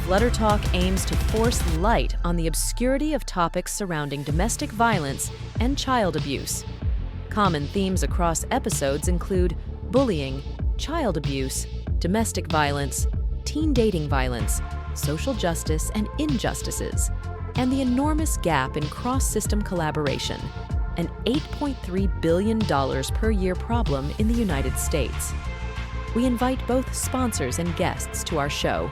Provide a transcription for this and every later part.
Flutter Talk aims to force light on the obscurity of topics surrounding domestic violence and child abuse. Common themes across episodes include bullying, child abuse, domestic violence, teen dating violence, social justice and injustices, and the enormous gap in cross-system collaboration, an $8.3 billion per year problem in the United States. We invite both sponsors and guests to our show: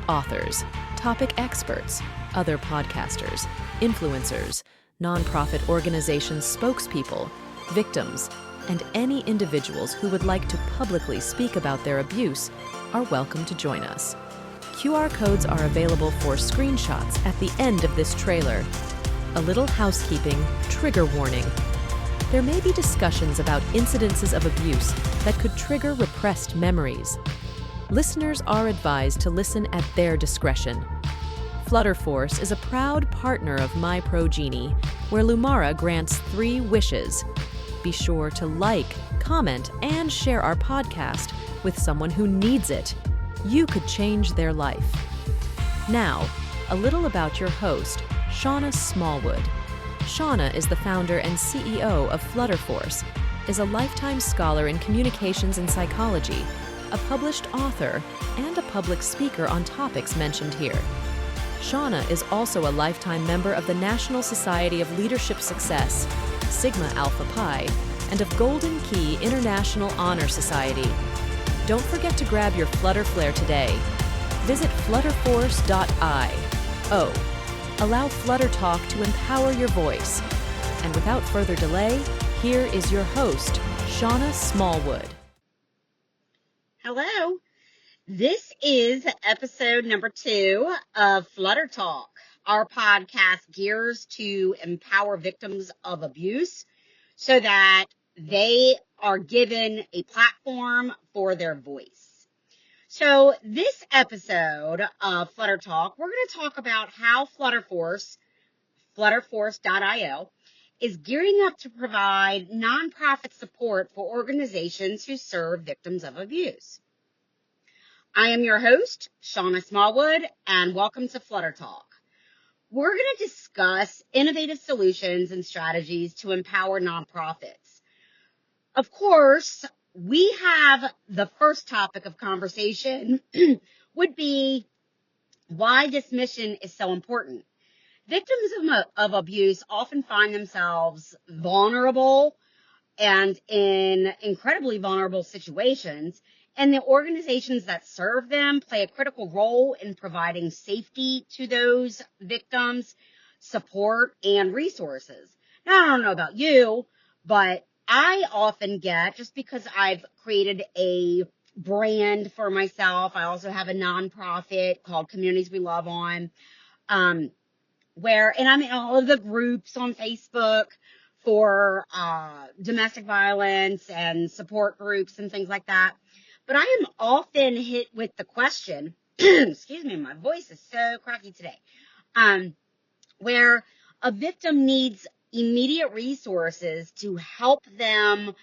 authors, topic experts, other podcasters, influencers, nonprofit organizations spokespeople, victims, and any individuals who would like to publicly speak about their abuse are welcome to join us. QR codes are available for screenshots at the end of this trailer. A little housekeeping, trigger warning. There may be discussions about incidences of abuse that could trigger repressed memories. Listeners are advised to listen at their discretion. Flutter Force is a proud partner of My Pro Genie, where Lumara grants 3 wishes. Be sure to like, comment, and share our podcast with someone who needs it. You could change their life. Now, a little about your host, Shauna Smallwood. Shauna is the founder and CEO of Flutter Force, is a lifetime scholar in communications and psychology, a published author, and a public speaker on topics mentioned here. Shauna is also a lifetime member of the National Society of Leadership Success, Sigma Alpha Pi, and of Golden Key International Honor Society. Don't forget to grab your Flutter Flare today. Visit flutterforce.io. Allow Flutter Talk to empower your voice. And without further delay, here is your host, Shauna Smallwood. Hello. This is episode number 2 of Flutter Talk. Our podcast gears to empower victims of abuse so that they are given a platform for their voice. So this episode of Flutter Talk, we're going to talk about how Flutter Force, flutterforce.io, is gearing up to provide nonprofit support for organizations who serve victims of abuse. I am your host, Shauna Smallwood, and welcome to Flutter Talk. We're going to discuss innovative solutions and strategies to empower nonprofits. Of course, we have the first topic of conversation would be why this mission is so important. Victims of abuse often find themselves vulnerable and in incredibly vulnerable situations, and the organizations that serve them play a critical role in providing safety to those victims, support, and resources. Now, I don't know about you, but I often get, just because I've created a brand for myself, I also have a nonprofit called Communities We Love On, and I'm in all of the groups on Facebook for domestic violence and support groups and things like that. But I am often hit with the question, excuse me, my voice is so cracky today, where a victim needs immediate resources to help them,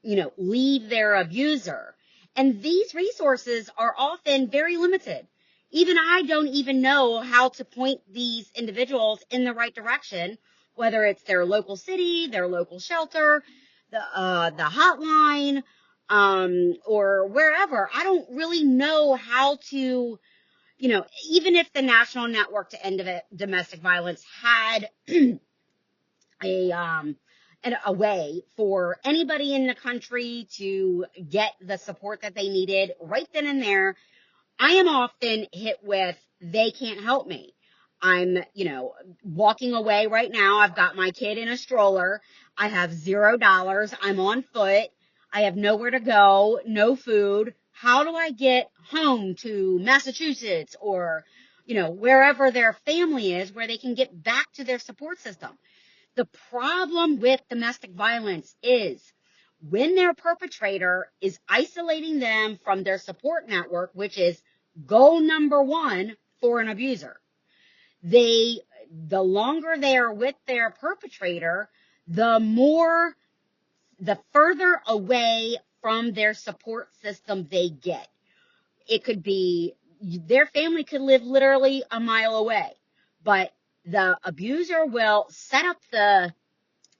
leave their abuser. And these resources are often very limited. Even I don't even know how to point these individuals in the right direction, whether it's their local city, their local shelter, the hotline, or wherever. I don't really know how to, even if the National Network to End Domestic Violence had a way for anybody in the country to get the support that they needed right then and there, I am often hit with, they can't help me. I'm, walking away right now. I've got my kid in a stroller. I have $0. I'm on foot. I have nowhere to go, no food. How do I get home to Massachusetts or, wherever their family is, where they can get back to their support system? The problem with domestic violence is when their perpetrator is isolating them from their support network, which is goal number 1 for an abuser. The longer they are with their perpetrator, the further away from their support system they get. It could be their family could live literally a mile away, but the abuser will set up the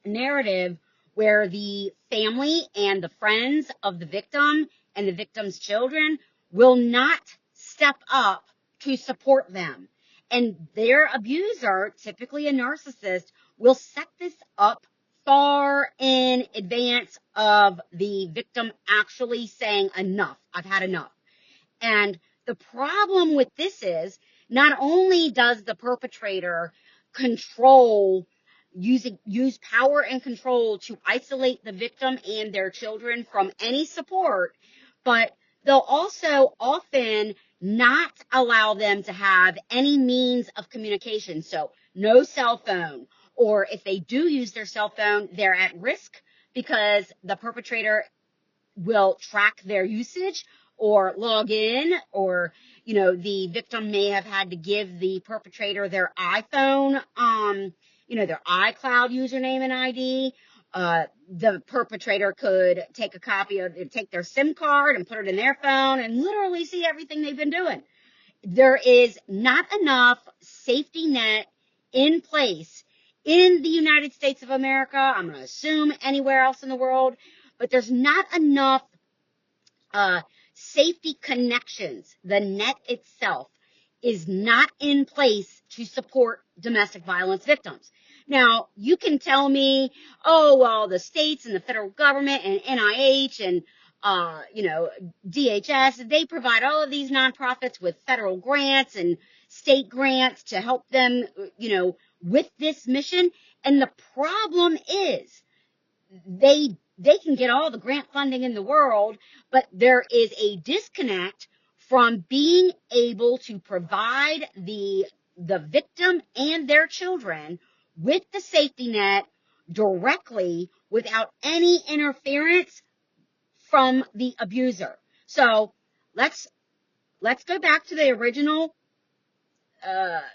narrative where the family and the friends of the victim and the victim's children will not step up to support them. And their abuser, typically a narcissist, will set this up far in advance of the victim actually saying, enough, I've had enough. And the problem with this is not only does the perpetrator use power and control to isolate the victim and their children from any support, but they'll also often not allow them to have any means of communication. So no cell phone, or if they do use their cell phone, they're at risk because the perpetrator will track their usage or log in, or, the victim may have had to give the perpetrator their iPhone, their iCloud username and ID. The perpetrator could take their SIM card and put it in their phone and literally see everything they've been doing. There is not enough safety net in place in the United States of America. I'm going to assume anywhere else in the world, but there's not enough safety connections. The net itself is not in place to support domestic violence victims. Now, you can tell me, oh, well, the states and the federal government and NIH and, DHS, they provide all of these nonprofits with federal grants and state grants to help them, with this mission. And the problem is they can get all the grant funding in the world, but there is a disconnect from being able to provide the victim and their children with the safety net directly without any interference from the abuser. So let's go back to the original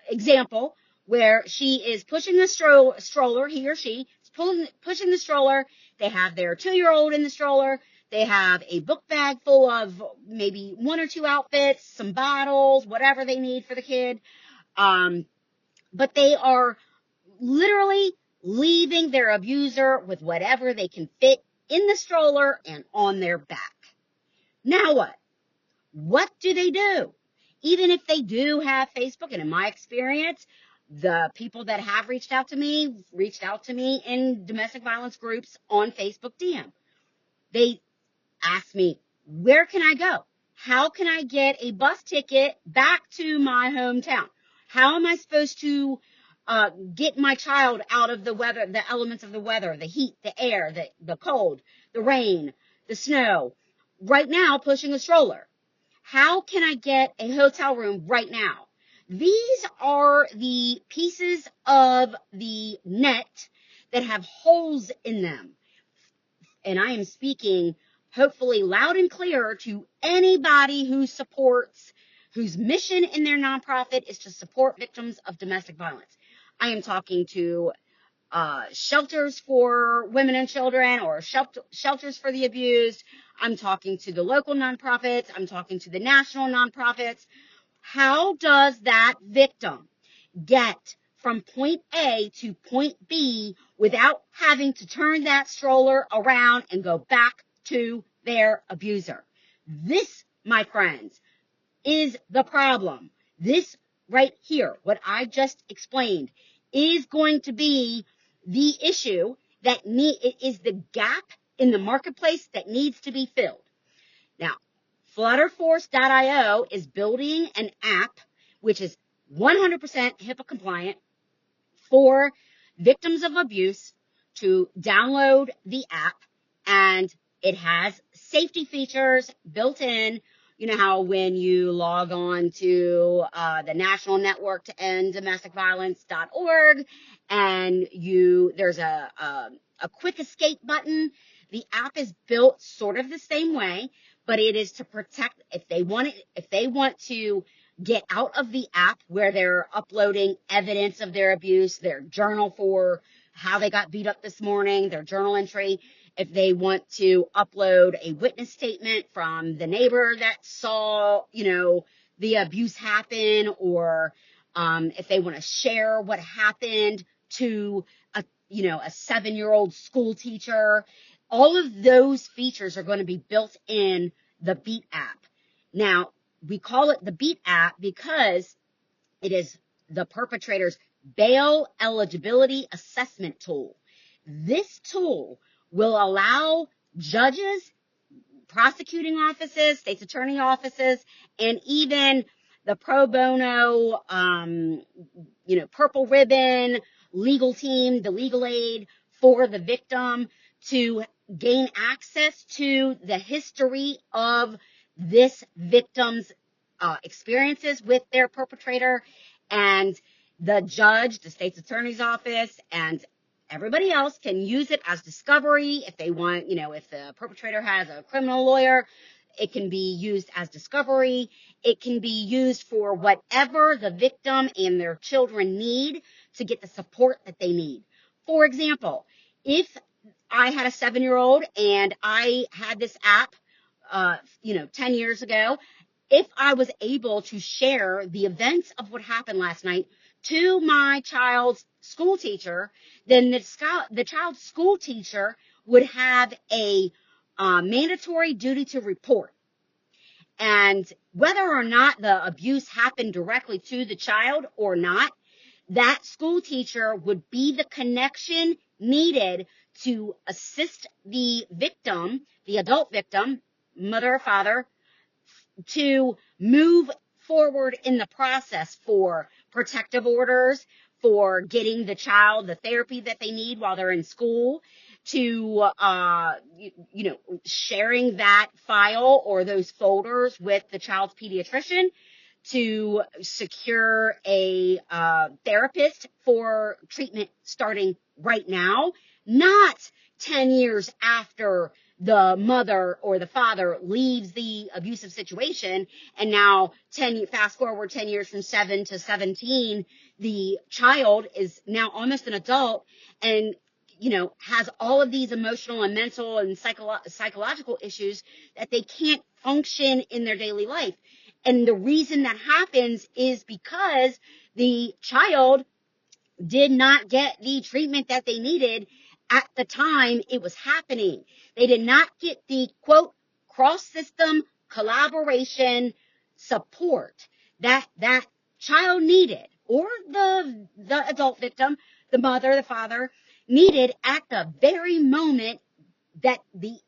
example where she is pushing the stroller, he or she is pushing the stroller. They have their 2-year-old in the stroller. They have a book bag full of maybe 1 or 2 outfits, some bottles, whatever they need for the kid. But they are literally leaving their abuser with whatever they can fit in the stroller and on their back. Now what? What do they do? Even if they do have Facebook, and in my experience, the people that have reached out to me in domestic violence groups on Facebook DM. They ask me, where can I go? How can I get a bus ticket back to my hometown? How am I supposed to get my child out of the weather, the elements of the weather, the heat, the air, the cold, the rain, the snow? Right now, pushing a stroller. How can I get a hotel room right now? These are the pieces of the net that have holes in them. And I am speaking hopefully loud and clear to anybody whose mission in their nonprofit is to support victims of domestic violence. I am talking to shelters for women and children, or shelters for the abused. I'm talking to the local nonprofits. I'm talking to the national nonprofits. How does that victim get from point A to point B without having to turn that stroller around and go back to their abuser? This, my friends, is the problem. This right here, what I just explained, is going to be the issue is the gap in the marketplace that needs to be filled. Now, flutterforce.io is building an app which is 100% HIPAA compliant for victims of abuse to download the app, and it has safety features built in. You know how when you log on to the National Network to End Domestic Violence.org and there's a quick escape button. The app is built sort of the same way, but it is to protect if they want to get out of the app where they're uploading evidence of their abuse, their journal for how they got beat up this morning, their journal entry. If they want to upload a witness statement from the neighbor that saw, the abuse happened, or if they want to share what happened to a 7-year-old school teacher. All of those features are going to be built in the Beat app. Now, we call it the Beat app because it is the perpetrator's bail eligibility assessment tool. This tool will allow judges, prosecuting offices, state's attorney offices, and even the pro bono, purple ribbon legal team, the legal aid for the victim, to gain access to the history of this victim's experiences with their perpetrator. And the judge, the state's attorney's office, and everybody else can use it as discovery. If they want, if the perpetrator has a criminal lawyer, it can be used as discovery. It can be used for whatever the victim and their children need to get the support that they need. For example, if I had a 7-year-old and I had this app, 10 years ago, if I was able to share the events of what happened last night to my child's school teacher, then the child's school teacher would have a mandatory duty to report. And whether or not the abuse happened directly to the child or not, that school teacher would be the connection needed to assist the victim, the adult victim, mother or father, to move forward in the process for protective orders, for getting the child the therapy that they need while they're in school, to sharing that file or those folders with the child's pediatrician, to secure a therapist for treatment starting right now, not 10 years after the mother or the father leaves the abusive situation. And now fast forward 10 years from 7 to 17, the child is now almost an adult and, has all of these emotional and mental and psychological issues that they can't function in their daily life. And the reason that happens is because the child did not get the treatment that they needed at the time it was happening. They did not get the, quote, cross-system collaboration support that child needed, or the adult victim, the mother, the father, needed at the very moment that the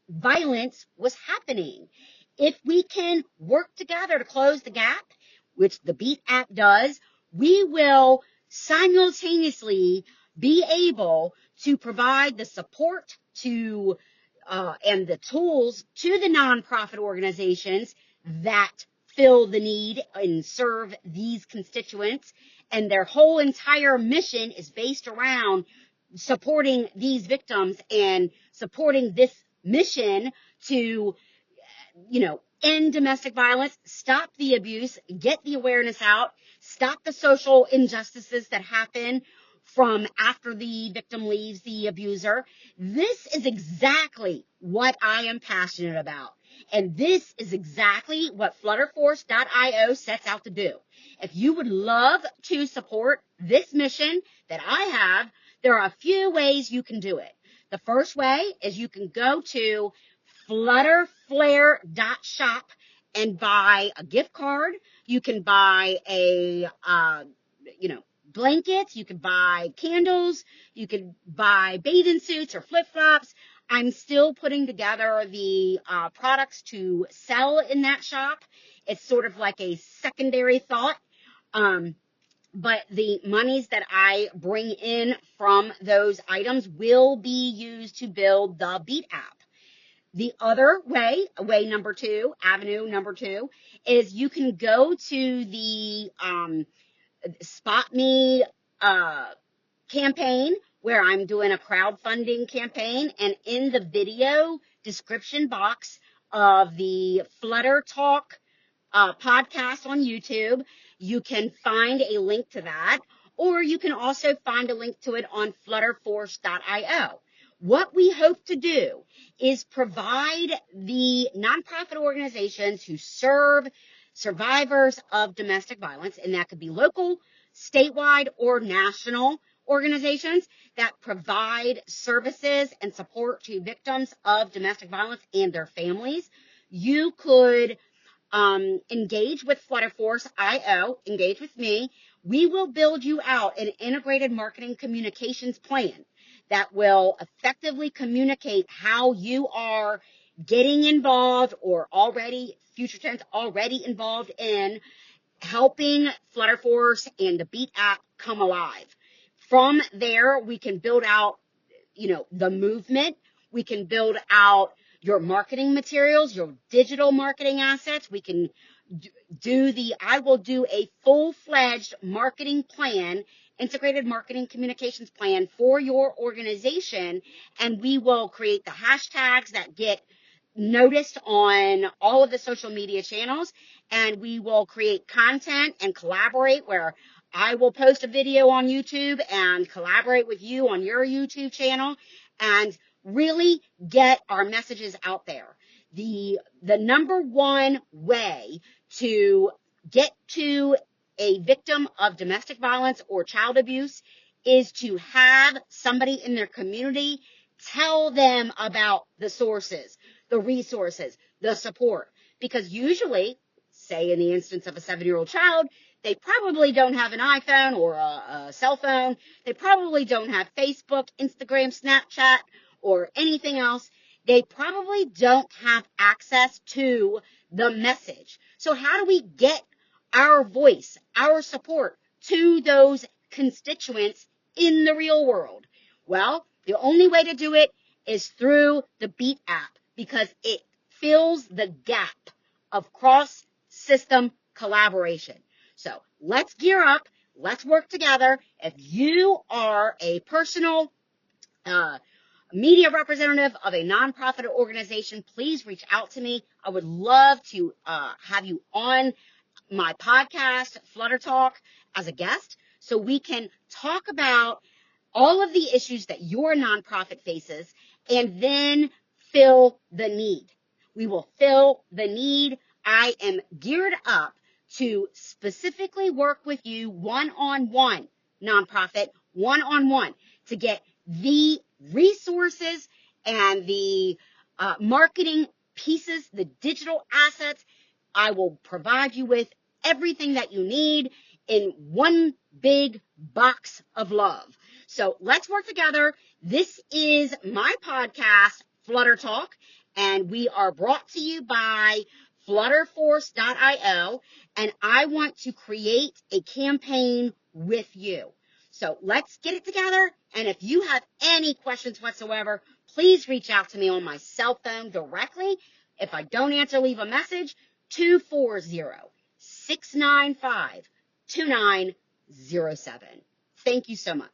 violence was happening. If we can work together to close the gap, which the Beat app does, we will simultaneously be able to provide the support to and the tools to the nonprofit organizations that fill the need and serve these constituents. And their whole entire mission is based around supporting these victims and supporting this mission to end domestic violence, stop the abuse, get the awareness out, stop the social injustices that happen from after the victim leaves the abuser. This is exactly what I am passionate about. And this is exactly what flutterforce.io sets out to do. If you would love to support this mission that I have, there are a few ways you can do it. The first way is you can go to flutterflare.shop and buy a gift card. You can buy a, blankets. You can buy candles. You can buy bathing suits or flip-flops. I'm still putting together the products to sell in that shop. It's sort of like a secondary thought. But the monies that I bring in from those items will be used to build the Beat app. The other way, avenue number two, is you can go to the Spot Me campaign, where I'm doing a crowdfunding campaign, and in the video description box of the Flutter Talk podcast on YouTube, you can find a link to that, or you can also find a link to it on flutterforce.io. What we hope to do is provide the nonprofit organizations who serve survivors of domestic violence, and that could be local, statewide, or national organizations that provide services and support to victims of domestic violence and their families. You could engage with Flutter Force IO, engage with me. We will build you out an integrated marketing communications plan that will effectively communicate how you are getting involved or already, future tense, already involved in helping Flutter Force and the Beat app come alive. From there, we can build out, the movement. We can build out your marketing materials, your digital marketing assets. We can I will do a full-fledged marketing plan, integrated marketing communications plan for your organization, and we will create the hashtags that get noticed on all of the social media channels, and we will create content and collaborate where I will post a video on YouTube and collaborate with you on your YouTube channel and really get our messages out there. The number one way to get to a victim of domestic violence or child abuse is to have somebody in their community tell them about the sources, the resources, the support. Because usually, say in the instance of a 7-year-old child, they probably don't have an iPhone or a cell phone. They probably don't have Facebook, Instagram, Snapchat, or anything else. They probably don't have access to the message. So how do we get our voice, our support to those constituents in the real world? Well, the only way to do it is through the Beat app because it fills the gap of cross-system collaboration. So let's gear up. Let's work together. If you are a personal media representative of a nonprofit organization, please reach out to me. I would love to have you on my podcast, Flutter Talk, as a guest so we can talk about all of the issues that your nonprofit faces and then fill the need. We will fill the need. I am geared up to specifically work with you one-on-one, nonprofit, one-on-one, to get the resources and the marketing pieces, the digital assets. I will provide you with everything that you need in one big box of love. So let's work together. This is my podcast, Flutter Talk, and we are brought to you by flutterforce.io, and I want to create a campaign with you. So let's get it together, and if you have any questions whatsoever, please reach out to me on my cell phone directly. If I don't answer, leave a message, 240-695-2907. Thank you so much.